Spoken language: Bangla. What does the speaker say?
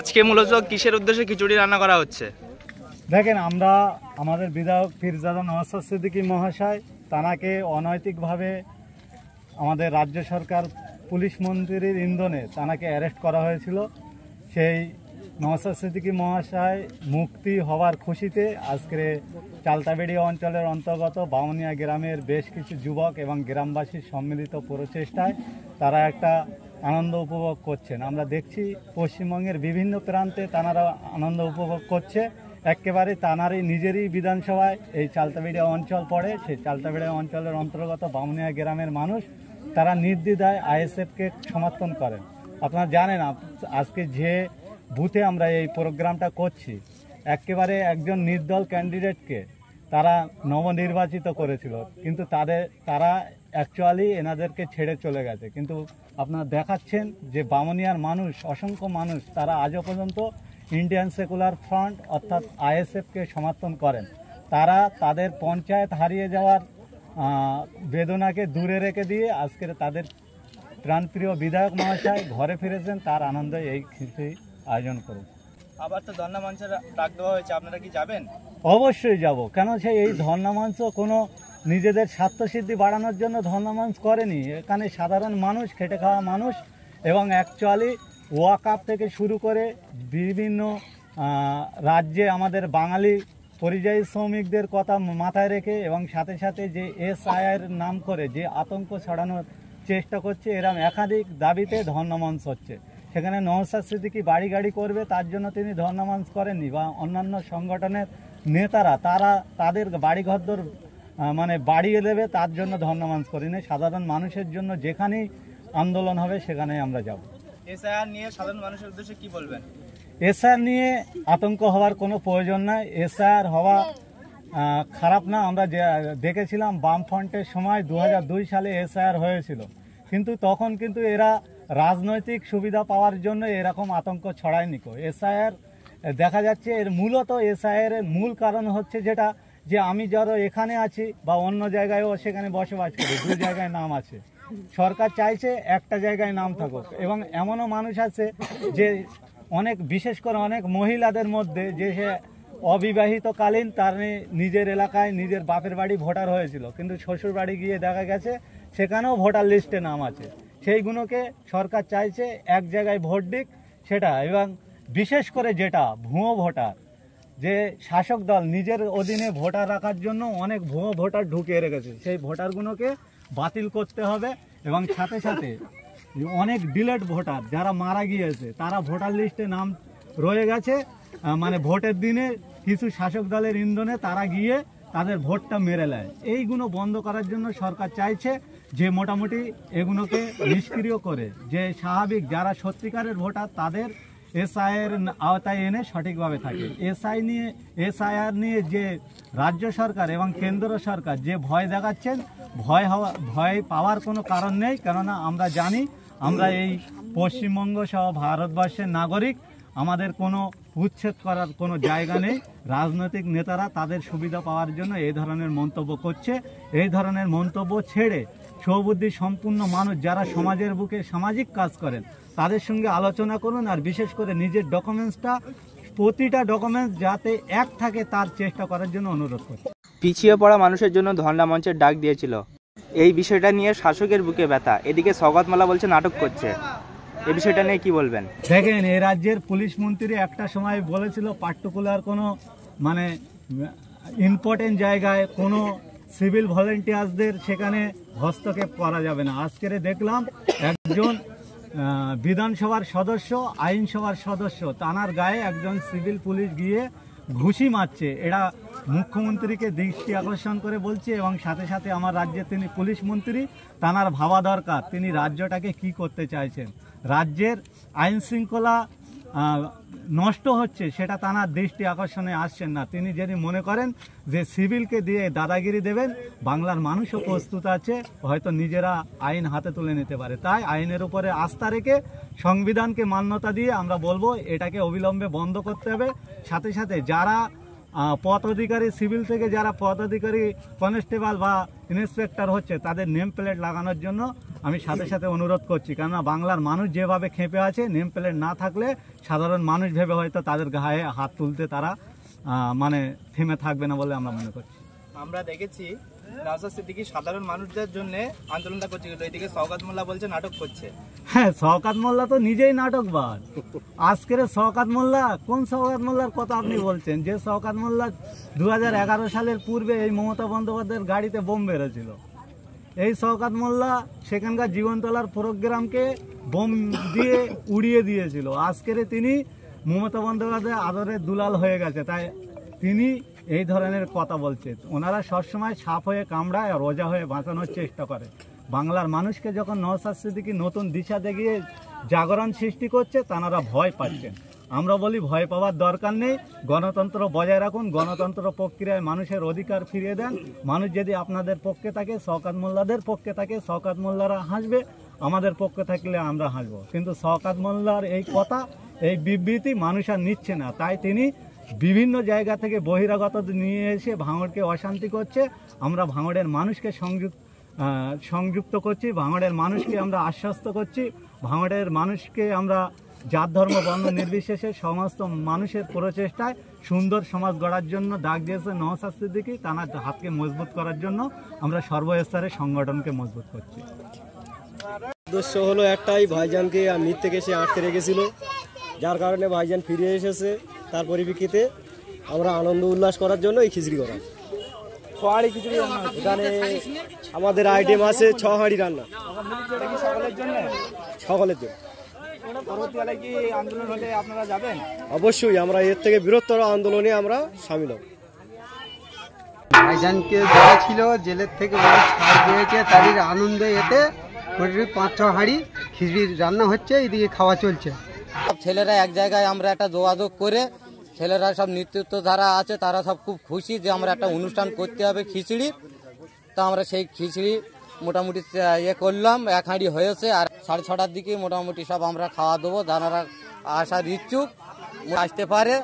আজকে মূলত কিসের উদ্দেশ্যে খিচুড়ি রান্না করা হচ্ছে? দেখেন, আমরা আমাদের বিধায়ক পীরজাদা নওশাদ সিদ্দিকী মহাশয় তানাকে অনৈতিকভাবে আমাদের রাজ্য সরকার পুলিশ মন্ত্রীর ইন্ধনে তানাকে অ্যারেস্ট করা হয়েছিল। সেই নওশাদ সিদ্দিকী মহাশয় মুক্তি হওয়ার খুশিতে আজকে চালতাবেড়ি অঞ্চলের অন্তর্গত বামুনিয়া গ্রামের বেশ কিছু যুবক এবং গ্রামবাসীর সম্মিলিত প্রচেষ্টায় তারা একটা আনন্দ উপভোগ করছেন। আমরা দেখছি পশ্চিমবঙ্গের বিভিন্ন প্রান্তে তানারা আনন্দ উপভোগ করছে। একেবারে তানারই নিজেরই বিধানসভায় এই চালতাবেড়িয়া অঞ্চল পড়ে। সেই চালতাবেড়িয়া অঞ্চলের অন্তর্গত বামুনিয়া গ্রামের মানুষ তারা নির্দ্বিধায় আইএসএফকে সমর্থন করেন। আপনারা জানেন, আজকে যে বুথে আমরা এই প্রোগ্রামটা করছি, একেবারে একজন নির্দল ক্যান্ডিডেটকে তারা নবনির্বাচিত করেছিল, কিন্তু তারা অ্যাকচুয়ালি এনাদেরকে ছেড়ে চলে গেছে। কিন্তু আপনারা দেখাচ্ছেন যে বামুনিয়ার মানুষ, অসংখ্য মানুষ, তারা আজও পর্যন্ত ইন্ডিয়ান সেকুলার ফ্রন্ট অর্থাৎ আইএসএফকে সমর্থন করেন। তারা তাদের পঞ্চায়েত হারিয়ে যাওয়ার বেদনাকে দূরে রেখে দিয়ে আজকে তাদের প্রাণপ্রিয় বিধায়ক মহাশয় ঘরে ফিরেছেন, তার আনন্দে এই খিচুড়ি আয়োজন করেছে। আবার তো ধর্ণা মঞ্চের ডাক দেওয়া হয়েছে, আপনারা কি যাবেন? অবশ্যই যাব। কেন, এই ধর্ণা মঞ্চ কোনো নিজেদের স্বার্থসিদ্ধি বাড়ানোর জন্য ধর্ণা মঞ্চ করেনি। এখানে সাধারণ মানুষ, খেটে খাওয়া মানুষ, এবং অ্যাকচুয়ালি ওয়াকআপ থেকে শুরু করে বিভিন্ন রাজ্যে আমাদের বাঙালি পরিযায়ী শ্রমিকদের কথা মাথায় রেখে এবং সাথে সাথে যে এসআইআর নাম করে যে আতঙ্ক ছড়ানোর চেষ্টা করছে, এরকম একাধিক দাবিতে ধর্ণা মঞ্চ হচ্ছে। সেখানে নওশাদ সিদ্দিকী বাড়ি গাড়ি করবে তার জন্য তিনি ধর্ণা মঞ্চ করেননি, বা অন্যান্য সংগঠনের নেতারা তারা তাদের বাড়িঘর মানে বাড়িয়ে দেবে তার জন্য ধর্ণা মঞ্চ করেনি। সাধারণ মানুষের জন্য যেখানেই আন্দোলন হবে সেখানে আমরা যাব। এসআইআর নিয়ে সাধারণ মানুষের উদ্দেশ্যে কি বলবেন? এসআইআর নিয়ে আতঙ্ক হওয়ার কোনো প্রয়োজন নাই। এসআইআর হওয়া খারাপ না। আমরা দেখেছিলাম বামফ্রন্টের সময় 2002 সালে এসআইআর হয়েছিল, কিন্তু তখন কিন্তু এরা রাজনৈতিক সুবিধা পাওয়ার জন্য এরকম আতঙ্ক ছড়ায়নি। এসআইআর দেখা যাচ্ছে এর মূলত এসআইআর এর মূল কারণ হচ্ছে যেটা, যে আমি যারা এখানে আছি বা অন্য জায়গায়ও সেখানে বসবাস করি, দু জায়গায় নাম আছে। সরকার চাইছে একটা জায়গায় নাম থাকুক, এবং এমনও মানুষ আছে যে অনেক, বিশেষ করে অনেক মহিলাদের মধ্যে, যে সে অবিবাহিতকালীন তার নিজের এলাকায় নিজের বাপের বাড়ি ভোটার হয়েছিল, কিন্তু শ্বশুর বাড়ি গিয়ে দেখা গেছে সেখানেও ভোটার লিস্টে নাম আছে। সেইগুলোকে সরকার চাইছে এক জায়গায় ভোট দিক সেটা, এবং বিশেষ করে যেটা ভুয়ো ভোটার, যে শাসক দল নিজের অধীনে ভোটার রাখার জন্য অনেক ভুয়ো ভোটার ঢুকিয়ে রেখেছে, সেই ভোটারগুলোকে বাতিল করতে হবে। এবং সাথে সাথে অনেক ডিলেট ভোটার যারা মারা গিয়েছে, তারা ভোটার লিস্টে নাম রয়ে গেছে, মানে ভোটের দিনে কিছু শাসক দলের ইন্ধনে তারা গিয়ে তাদের ভোটটা মেরে নেয়। এইগুলো বন্ধ করার জন্য সরকার চাইছে যে মোটামুটি এগুলোকে নিষ্ক্রিয় করে যে স্বাভাবিক যারা সত্যিকারের ভোটার তাদের এসআইআর আওতায় এনে সঠিকভাবে থাকে। এসআইআর নিয়ে যে রাজ্য সরকার এবং কেন্দ্র সরকার যে ভয় দেখাচ্ছেন, ভয় পাওয়ার কোনো কারণ নেই। কেননা আমরা জানি, আমরা এই পশ্চিমবঙ্গ সহ ভারতবর্ষের নাগরিক, আমাদের কোনো উচ্ছেদ করার কোনো জায়গা নেই। রাজনৈতিক নেতারা তাদের সুবিধা পাওয়ার জন্য এই ধরনের মন্তব্য করছে। এই ধরনের মন্তব্য ছেড়ে সৌবুদ্ধি সম্পূর্ণ মানুষ যারা সমাজের বুকে সামাজিক কাজ করেন তাদের সঙ্গে আলোচনা করুন, আর বিশেষ করে নিজের ডকুমেন্টসটা, প্রতিটা ডকুমেন্টস যাতে এক থাকে তার চেষ্টা করার জন্য অনুরোধ করছি। পিছিয়ে পড়া মানুষের জন্য ধর্ণা মঞ্চের ডাক দিয়েছিল, এই বিষয়টা নিয়ে শাসকের বুকে ব্যথা, এদিকে সওগাত মোল্লা বলছে নাটক করছে, এই বিষয়টা নিয়ে কি বলবেন? দেখেন, এই রাজ্যের পুলিশ মন্ত্রী একটা সময় বলেছিল পার্টিকুলার কোনো মানে ইম্পর্টেন্ট জায়গায় কোনো সিভিল ভলেন্টিয়ার্সদের সেখানে হস্তক্ষেপ করা যাবে না। আজকের দেখলাম একজন বিধানসভার সদস্য, আইনসভার সদস্য, তানার গায়ে একজন সিভিল পুলিশ গিয়ে ঘুষি মারছে। এরা মুখ্যমন্ত্রীকে দৃষ্টি আকর্ষণ করে বলছে, এবং সাথে সাথে আমার রাজ্যে তিনি পুলিশ মন্ত্রী, তানার ভাবা দরকার তিনি রাজ্যটাকে কি করতে চাইছেন। রাজ্যের আইন শৃঙ্খলা নষ্ট হচ্ছে সেটা তানার দৃষ্টি আকর্ষণে আসছেন না। তিনি যদি মনে করেন যে সিভিলকে দিয়ে দাদাগিরি দেবেন, বাংলার মানুষও প্রস্তুত আছে, হয়তো নিজেরা আইন হাতে তুলে নিতে পারে। তাই আইনের উপরে আস্থা রেখে সংবিধানকে মান্যতা দিয়ে আমরা বলবো এটাকে অবিলম্বে বন্ধ করতে হবে। সাথে সাথে যারা পদ অধিকারী, সিভিল থেকে যারা পদ অধিকারী কনস্টেবল বা ইন্সপেক্টর হচ্ছে, তাদের নেম প্লেট লাগানোর জন্য আমি সাথে সাথে অনুরোধ করছি, কেননা বাংলার মানুষ যেভাবে খেপে আছে, নেম প্লেট না থাকলে সাধারণ মানুষ ভেবে হয়তো তাদের গায়ে হাত তুলতে তারা মানে থেমে থাকবে না বলে আমরা মনে করছি। আমরা দেখেছি নওশাদ সিদ্দিকী সাধারণ মানুষদের জন্য আন্দোলনটা করছে, এদিকে শওকত মোল্লা বলছে নাটক করছে। হ্যাঁ, শওকত মোল্লা তো নিজেই নাটকবাদ। আজকের শওকত মোল্লা, কোন শওকত মোল্লার কথা আপনি বলছেন? যে শওকত মোল্লা 2011 সালের পূর্বে এই মমতা বন্দ্যোপাধ্যায়ের গাড়িতে বোম বেরোছিল, এই শওকত মোল্লা সেখানকার জীবনতলার প্রোগ্রামকে বোম দিয়ে উড়িয়ে দিয়েছিল। আজকের তিনি মমতা বন্দ্যোপাধ্যায় আদরের দুলাল হয়ে গেছে, তাই তিনি এই ধরনের কথা বলছে। ওনারা সবসময় সাপ হয়ে কামড়ায় আর রোজা হয়ে বাঁচানোর চেষ্টা করে। বাংলার মানুষকে যখন নওশাদ সিদ্দিকী নতুন দিশা দেখিয়ে জাগরণ সৃষ্টি করছে, তাঁরা ভয় পাচ্ছেন। আমরা বলি ভয় পাওয়ার দরকার নেই, গণতন্ত্র বজায় রাখুন, গণতন্ত্র প্রক্রিয়ায় মানুষের অধিকার ফিরিয়ে দেন। মানুষ যদি আপনাদের পক্ষে থাকে, শওকত মোল্লাদের পক্ষে থাকে, শওকত মোল্লারা হাসবে, আমাদের পক্ষে থাকলে আমরা হাসবো। কিন্তু শওকত মোল্লার এই কথা, এই বিবৃতি মানুষ আর নিচ্ছে না, তাই তিনি বিভিন্ন জায়গা থেকে বহিরাগত নিয়ে এসে ভাঙড়কে অশান্তি করছে। আমরা ভাঙড়ের মানুষকে সংযুক্ত করছি, ভাঙড়ের মানুষকে আমরা আশ্বস্ত করছি, ভাঙড়ের মানুষকে আমরা জাত ধর্ম বর্ণ নির্বিশেষে সমস্ত মানুষের প্রচেষ্টায় সুন্দর সমাজ গড়ার জন্য ডাক দিয়েছে নওশাদ সিদ্দিকী। তার হাতকে মজবুত করার জন্য আমরা সর্বস্তরের সংগঠনকে মজবুত করছি। উদ্দেশ্য হলো একটাই, ভাইজানকে মিথ্যে কেসে আটকে রেখেছিল, যার কারণে ভাইজান ফিরে এসেছে। তার পরিপ্রেক্ষিতে আমরা আনন্দ উল্লাস করার জন্য এই খিচড়ি করা। এখানে আমাদের আইটেম আছে 6 হাঁড়ি রান্না, সকলের জন্য। অবশ্যই আমরা এর থেকে বৃহত্তর আন্দোলনে আমরা সামিল হব। ভাইজানকে যারা ছিল জেলের থেকে ছাড় দিয়েছে, তারই আনন্দে এতে 5-6 হাঁড়ি খিচড়ি রান্না হচ্ছে, এদিকে খাওয়া চলছে। সব ছেলেরা এক জায়গায় আমরা একটা যোগাযোগ করে, ছেলেরা সব নেতৃত্ব যারা আছে তারা সব খুব খুশি যে আমরা একটা অনুষ্ঠান করতে হবে খিচড়ি। তা আমরা সেই খিচড়ি মোটামুটি করলাম, 1 হাঁড়ি হয়েছে। আর 6:30টার দিকে মোটামুটি সব আমরা খাওয়া দেবো, যারা আসার ইচ্ছুক আসতে পারে।